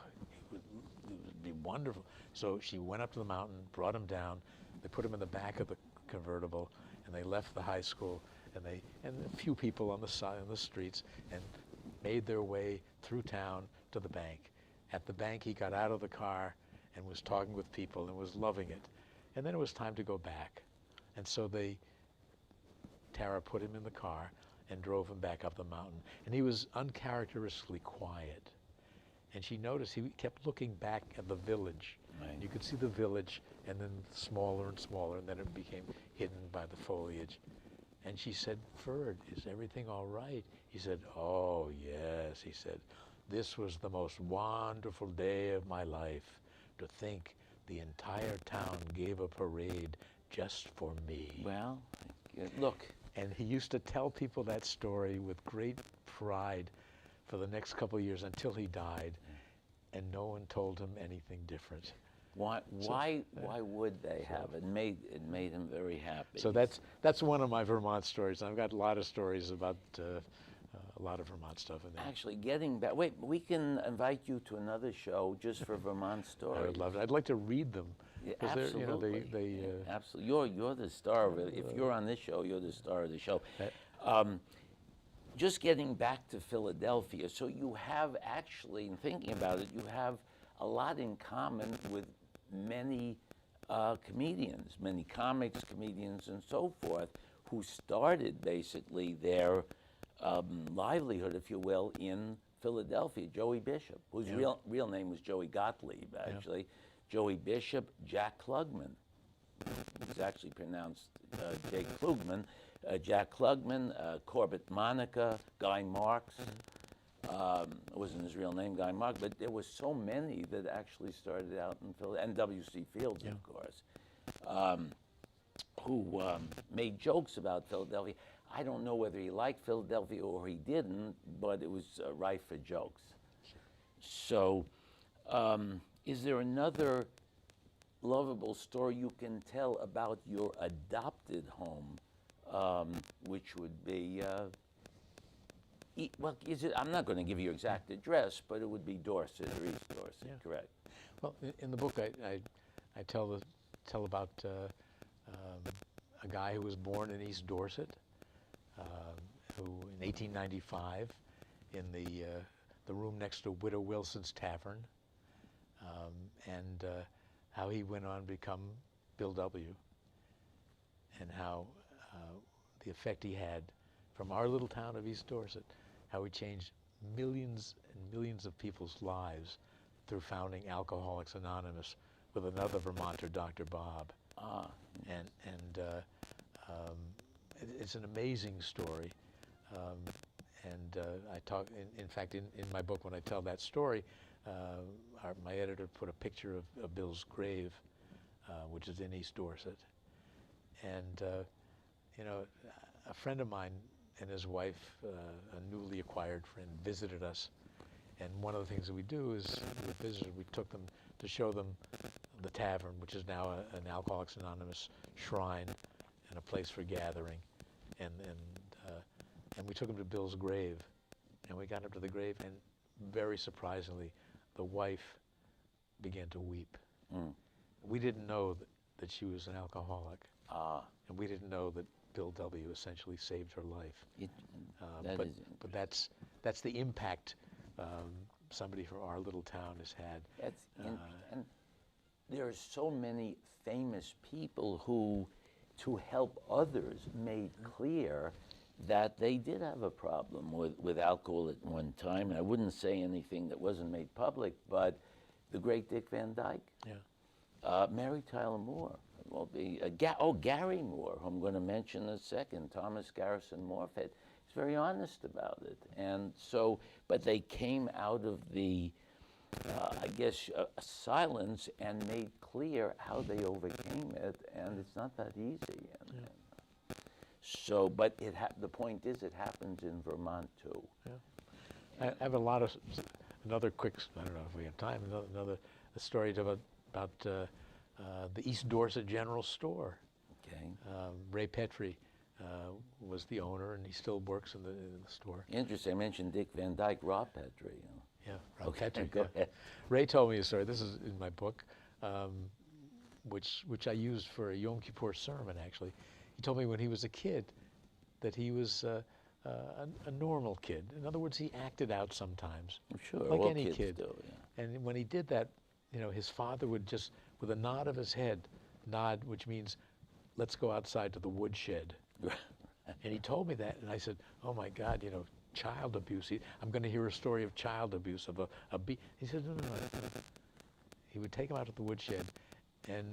it would be wonderful." So she went up to the mountain, brought him down. They put him in the back of the convertible, and they left the high school, and a few people on the side, on the streets, and made their way through town to the bank. At the bank, he got out of the car and was talking with people and was loving it. And then it was time to go back. And so Tara put him in the car and drove him back up the mountain. And he was uncharacteristically quiet. And she noticed he kept looking back at the village.
Right.
You could see the village, and then smaller and smaller, and then it became hidden by the foliage. And she said, "Ferd, is everything all right?" He said, "Oh, yes," he said. "This was the most wonderful day of my life. To think the entire town gave a parade just for me."
Well, look.
And he used to tell people that story with great pride for the next couple of years until he died, and no one told him anything different.
Why would they have it? It made him very happy.
So that's one of my Vermont stories. I've got a lot of stories about a lot of Vermont stuff in there.
Actually, getting back, wait, we can invite you to another show just for Vermont stories.
I would love it. I'd like to read them.
Yeah,
'Cause they're, you know,
absolutely. Absolutely. You're the star of it. If you're on this show, you're the star of the show. Just getting back to Philadelphia, so you have actually, in thinking about it, you have a lot in common with many comedians, many comics, comedians, and so forth, who started basically their livelihood, if you will, in Philadelphia. Joey Bishop, whose real name was Joey Gottlieb, actually. Joey Bishop, Jack Klugman. It's actually pronounced Jake Klugman. Jack Klugman, Corbett Monica, Guy Marks. It wasn't his real name, Guy Marks, but there were so many that actually started out in Philadelphia, and W.C. Fields, of course. who made jokes about Philadelphia. I don't know whether he liked Philadelphia or he didn't, but it was rife for jokes. So, is there another lovable story you can tell about your adopted home, which would be, well, I'm not going to give you exact address, but it would be Dorset or East Dorset, correct?
Well, in the book, I tell about a guy who was born in East Dorset, who in 1895, in the room next to Widow Wilson's Tavern, and how he went on to become Bill W. And how the effect he had from our little town of East Dorset, how he changed millions and millions of people's lives through founding Alcoholics Anonymous with another Vermonter, Dr. Bob. It's an amazing story. I talk, in fact, in my book, when I tell that story, my editor put a picture of Bill's grave, which is in East Dorset. And, you know, a friend of mine and his wife, a newly acquired friend, visited us. And one of the things that we do is, with visitors, we took them to show them the tavern, which is now an Alcoholics Anonymous shrine and a place for gathering. And we took them to Bill's grave. And we got up to the grave, and very surprisingly, the wife began to weep. Mm. We didn't know that she was an alcoholic. And we didn't know that Bill W. essentially saved her life. But that's the impact somebody from our little town has had.
And there are so many famous people who, to help others, made clear that they did have a problem with alcohol at one time. And I wouldn't say anything that wasn't made public, but the great Dick Van Dyke, Mary Tyler Moore, well, Gary Moore, who I'm going to mention in a second, Thomas Garrison Morfett. He's very honest about it. And so, but they came out of the, I guess, silence and made clear how they overcame it, and it's not that easy. So, but the point is, it happens in Vermont too.
Yeah. I have a lot of, another quick, I don't know if we have time, another story about the East Dorset General Store. Okay. Ray Petrie was the owner, and he still works in the store.
Interesting. I mentioned Dick Van Dyke, Rob Petrie.
Yeah, Rob Petrie. Go ahead. Ray told me a story. This is in my book, which I used for a Yom Kippur sermon, actually. He told me when he was a kid that he was a normal kid. In other words, he acted out sometimes,
sure,
like
all
any
kids
kid.
do, yeah. And
when he did that, you know, his father would just, with a nod of his head, nod, which means, let's go outside to the woodshed. And he told me that, and I said, oh my God, you know, child abuse. I'm going to hear a story of child abuse, of a bee. He said, no. He would take him out to the woodshed, and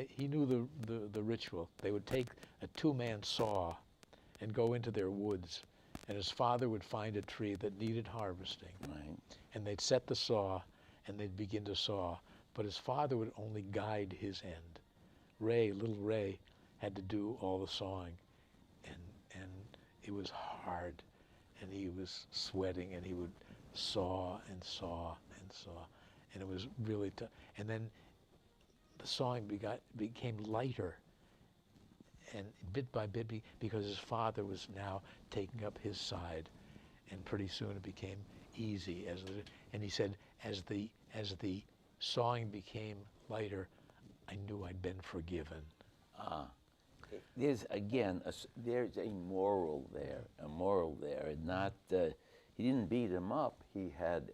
he knew the ritual. They would take a two-man saw and go into their woods, and his father would find a tree that needed harvesting. Right. And they'd set the saw, and they'd begin to saw, but his father would only guide his end. Little Ray, had to do all the sawing, and it was hard, and he was sweating, and he would saw and saw and saw, and it was really tough. And then the sawing became lighter, and bit by bit, because his father was now taking up his side, and pretty soon it became easy. And he said, as the sawing became lighter, I knew I'd been forgiven.
There's there's a moral there, and not he didn't beat him up. He had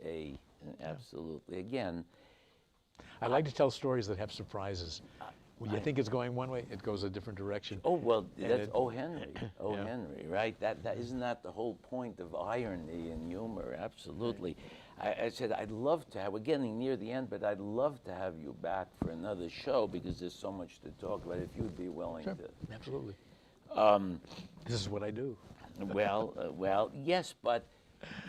absolutely again.
I like to tell stories that have surprises. When you think it's going one way, it goes a different direction.
Oh well, that's O. Henry. Henry, right? That isn't that the whole point of irony and humor? Absolutely. Right. I said I'd love to have. We're getting near the end, but I'd love to have you back for another show because there's so much to talk about. If you'd be willing
to.
Absolutely.
This is what I do.
Well, yes, but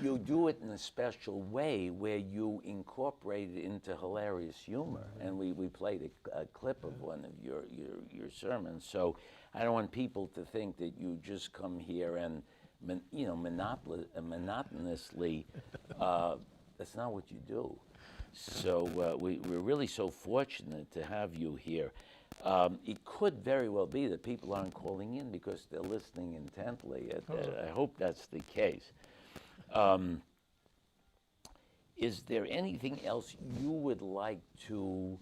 you do it in a special way where you incorporate it into hilarious humor. And we played a clip of one of your sermons. So I don't want people to think that you just come here and monotonously. That's not what you do. So we're really so fortunate to have you here. It could very well be that people aren't calling in because they're listening intently. I hope that's the case. Is there anything else you would like to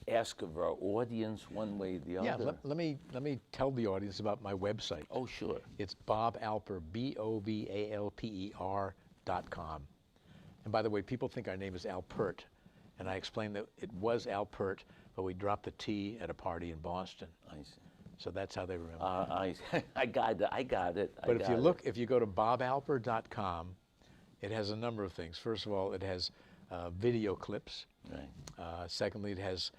ask of our audience, one way or the other?
Yeah, let me tell the audience about my website.
Oh, sure.
It's Bob Alper, BOBALPER.com. And by the way, people think our name is Alpert, and I explained that it was Alpert, but we dropped the T at a party in Boston.
I see.
So that's how they remember.
I got it.
But if you go to bobalper.com, it has a number of things. First of all, it has video clips.
Right.
Secondly, it has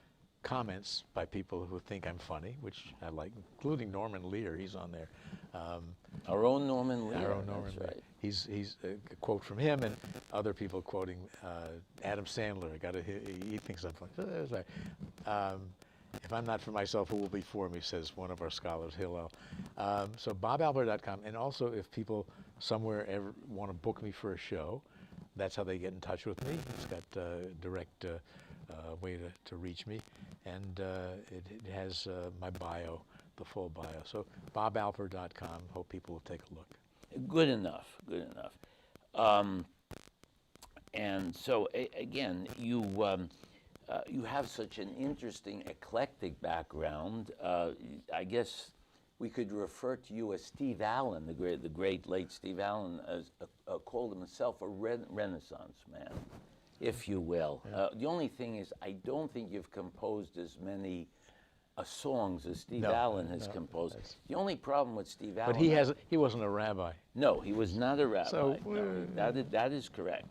comments by people who think I'm funny, which I like, including Norman Lear. He's on there.
Our own Norman Lear.
Our own Norman Lear.
Right.
He's a quote from him, and other people quoting Adam Sandler. He thinks I'm funny. So that's right. If I'm not for myself, who will be for me, says one of our scholars, Hillel. So bobalper.com, and also if people somewhere ever want to book me for a show, that's how they get in touch with me. It's got direct way to reach me, and it has my bio, the full bio. So bobalper.com. Hope people will take a look.
Good enough. And so again, you have such an interesting, eclectic background. I guess we could refer to you as Steve Allen, the great late Steve Allen, called himself a Renaissance man, if you will.
Yeah.
The only thing is, I don't think you've composed as many songs as Steve Allen has composed. The only problem with Steve Allen...
But he wasn't a rabbi.
No, he was not a rabbi.
So,
no, that is correct.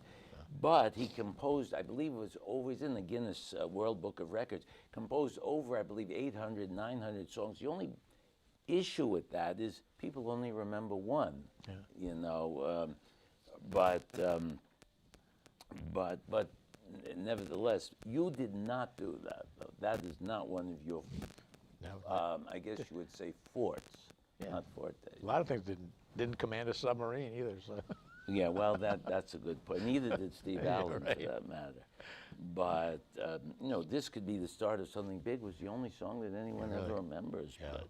But he composed, I believe it was always in the Guinness World Book of Records, composed over, I believe, 800, 900 songs. The only issue with that is people only remember one, you know. But nevertheless, you did not do that, though. That is not one of your, I guess you would say, fortes, not fortes.
A lot of things didn't command a submarine either. So.
Yeah, well, that's a good point. Neither did Steve Allen, for that matter. But you know, this could be the start of something big. Was the only song that anyone ever remembers.
Yeah.
But,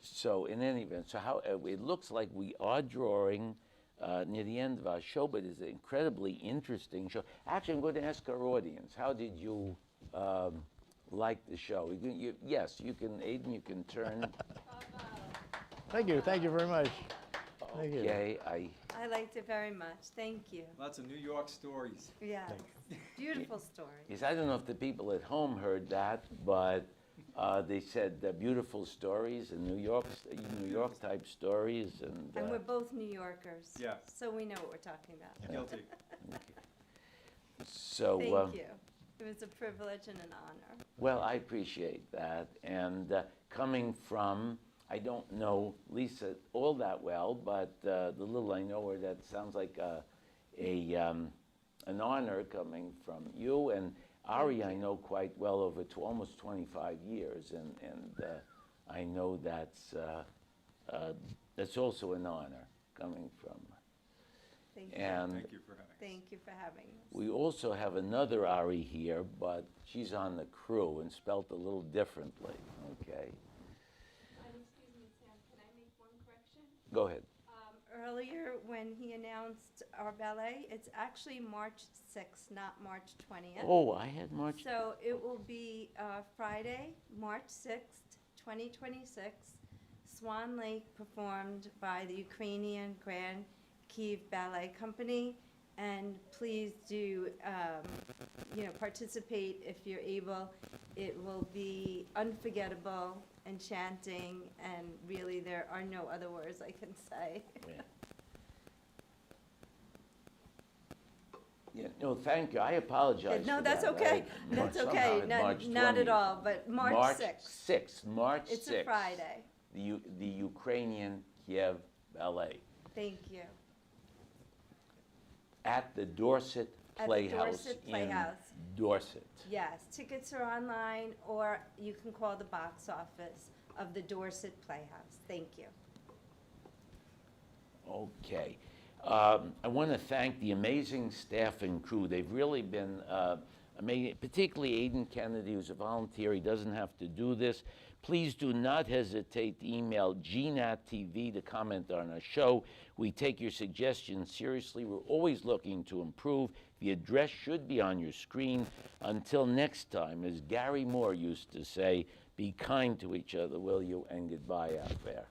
so in any event, so how it looks like we are drawing near the end of our show, but it's an incredibly interesting show. Actually, I'm going to ask our audience, how did you like the show? Yes, you can, Aiden, you can turn.
Thank you very much. Thank you.
Okay,
I liked it very much. Thank you.
Lots of New York stories.
Yeah, beautiful story.
yes, I don't know if the people at home heard that, but they said beautiful stories and New York type stories,
And we're both New Yorkers.
Yeah.
So we know what we're talking about.
Guilty.
So
Thank you. It was a privilege and an honor.
well, I appreciate that, and coming from, I don't know Lisa all that well, but the little I know her, that sounds like an honor coming from you. And Ari, I know quite well over almost 25 years, and I know that's also an honor coming from.
Thank you.
And
Thank you for having us.
Thank you for having us.
we also have another Ari here, but she's on the crew and spelt a little differently. Okay,
Excuse me, Sam, can I make one correction?
go ahead.
Earlier, when he announced our ballet, it's actually March 6th, not March 20th.
Oh, I had March.
So it will be Friday, March 6th, 2026, Swan Lake, performed by the Ukrainian Grand Kyiv Ballet Company. And please do, participate if you're able. It will be unforgettable, enchanting, and really there are no other words I can say.
Yeah, no, thank you. I apologize.
No,
for
that's
that.
okay.
I
That's
somehow
okay.
had
Not,
March
not at
20th.
all, but March 6th.
6th, March 6th.
It's a Friday.
The Ukrainian Kiev Ballet.
Thank you.
At the Dorset
At the
Playhouse
Dorset
in
Playhouse.
Dorset.
Yes, tickets are online, or you can call the box office of the Dorset Playhouse. Thank you.
Okay. I want to thank the amazing staff and crew. They've really been amazing, particularly Aidan Kennedy, who's a volunteer. He doesn't have to do this. Please do not hesitate to email GNAT-TV to comment on our show. We take your suggestions seriously. We're always looking to improve. The address should be on your screen. Until next time, as Gary Moore used to say, be kind to each other, will you? And goodbye out there.